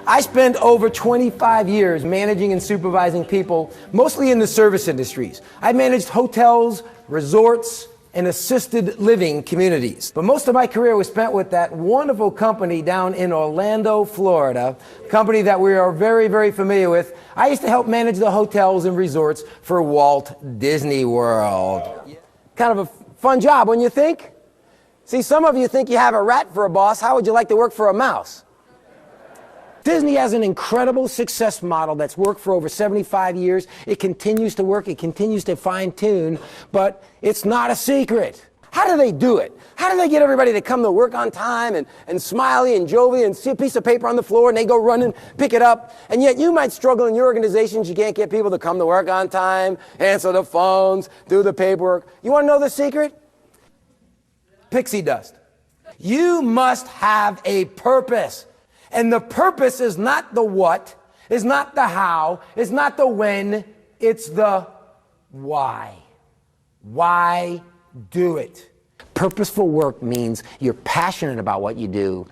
I spent over 25 years managing and supervising people, mostly in the service industries. I managed hotels, resorts, and assisted living communities. But most of my career was spent with that wonderful company down in Orlando, Florida, a company that we are very, very familiar with. I used to help manage the hotels and resorts for Walt Disney World. Kind of a fun job, wouldn't you think? See, some of you think you have a rat for a boss. How would you like to work for a mouse? Disney has an incredible success model that's worked for over 75 years. It continues to work. It continues to fine-tune, but it's not a secret. How do they do it? How do they get everybody to come to work on time and smiley and jovial and see a piece of paper on the floor and they go run and pick it up? And yet you might struggle in your organizations. You can't get people to come to work on time, answer the phones, do the paperwork. You want to know the secret? Pixie dust. You must have a purpose. And the purpose is not the what, is not the how, is not the when, it's the why. Why do it? Purposeful work means you're passionate about what you do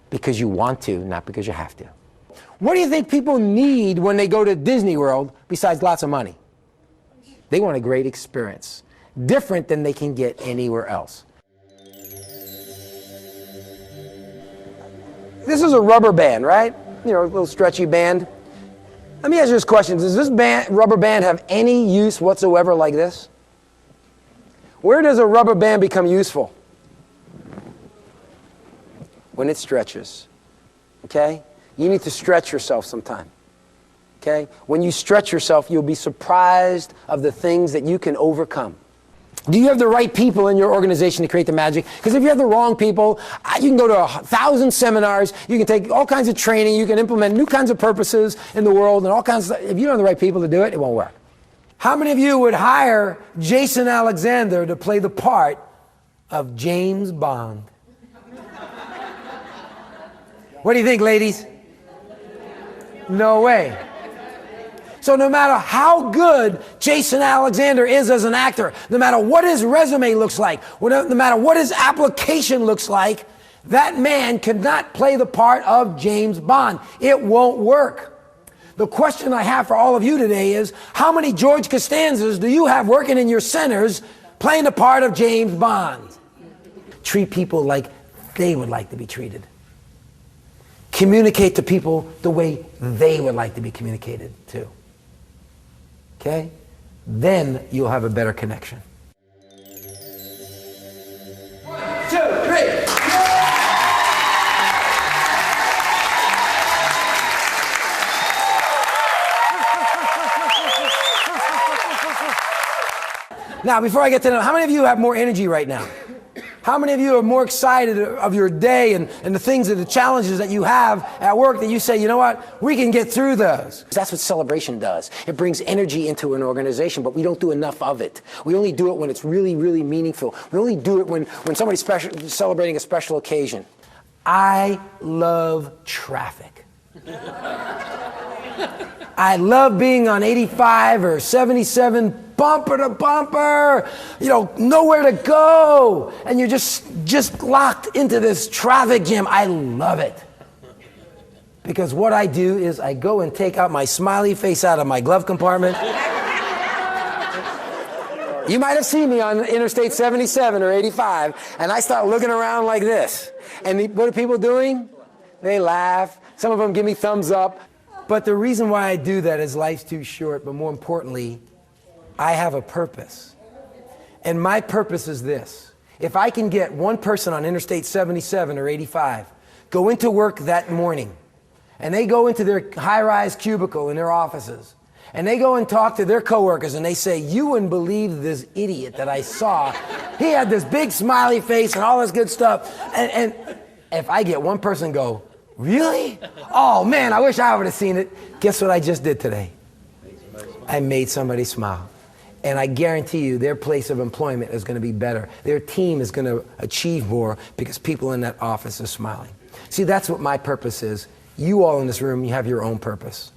because you want to, not because you have to. What do you think people need when they go to Disney World besides lots of money? They want a great experience, different than they can get anywhere else. This is a rubber band, right? You know, a little stretchy band. Let me ask you this question. Does this rubber band have any use whatsoever like this? Where does a rubber band become useful? When it stretches, okay? You need to stretch yourself sometime, okay? When you stretch yourself, you'll be surprised of the things that you can overcome. Do you have the right people in your organization to create the magic? Because if you have the wrong people, you can go to 1,000 seminars, you can take all kinds of training, you can implement new kinds of purposes in the world and all kinds of stuff. If you don't have the right people to do it, it won't work. How many of you would hire Jason Alexander to play the part of James Bond? What do you think, ladies? No way. So no matter how good Jason Alexander is as an actor, no matter what his resume looks like, no matter what his application looks like, that man cannot play the part of James Bond. It won't work. The question I have for all of you today is, how many George Costanzas do you have working in your centers playing the part of James Bond? Treat people like they would like to be treated. Communicate to people the way they would like to be communicated to. Okay? Then you'll have a better connection. 1, 2, 3. Now, before I get to know, how many of you have more energy right now? How many of you are more excited of your day and the things and the challenges that you have at work that you say, you know what, we can get through those? That's what celebration does. It brings energy into an organization, but we don't do enough of it. We only do it when it's really, really meaningful. We only do it when somebody's celebrating a special occasion. I love traffic. I love being on 85 or 77, bumper to bumper, you know, nowhere to go. And you're just locked into this traffic jam. I love it. Because what I do is I go and take out my smiley face out of my glove compartment. You might have seen me on Interstate 77 or 85, and I start looking around like this. And what are people doing? They laugh. Some of them give me thumbs up. But the reason why I do that is life's too short, but more importantly, I have a purpose. And my purpose is this. If I can get one person on Interstate 77 or 85, go into work that morning, and they go into their high-rise cubicle in their offices, and they go and talk to their coworkers, and they say, you wouldn't believe this idiot that I saw. He had this big smiley face and all this good stuff. And if I get one person go, really? Oh man, I wish I would have seen it. Guess what I just did today? I made somebody smile. And I guarantee you their place of employment is going to be better. Their team is going to achieve more because people in that office are smiling. See, that's what my purpose is. You all in this room, you have your own purpose.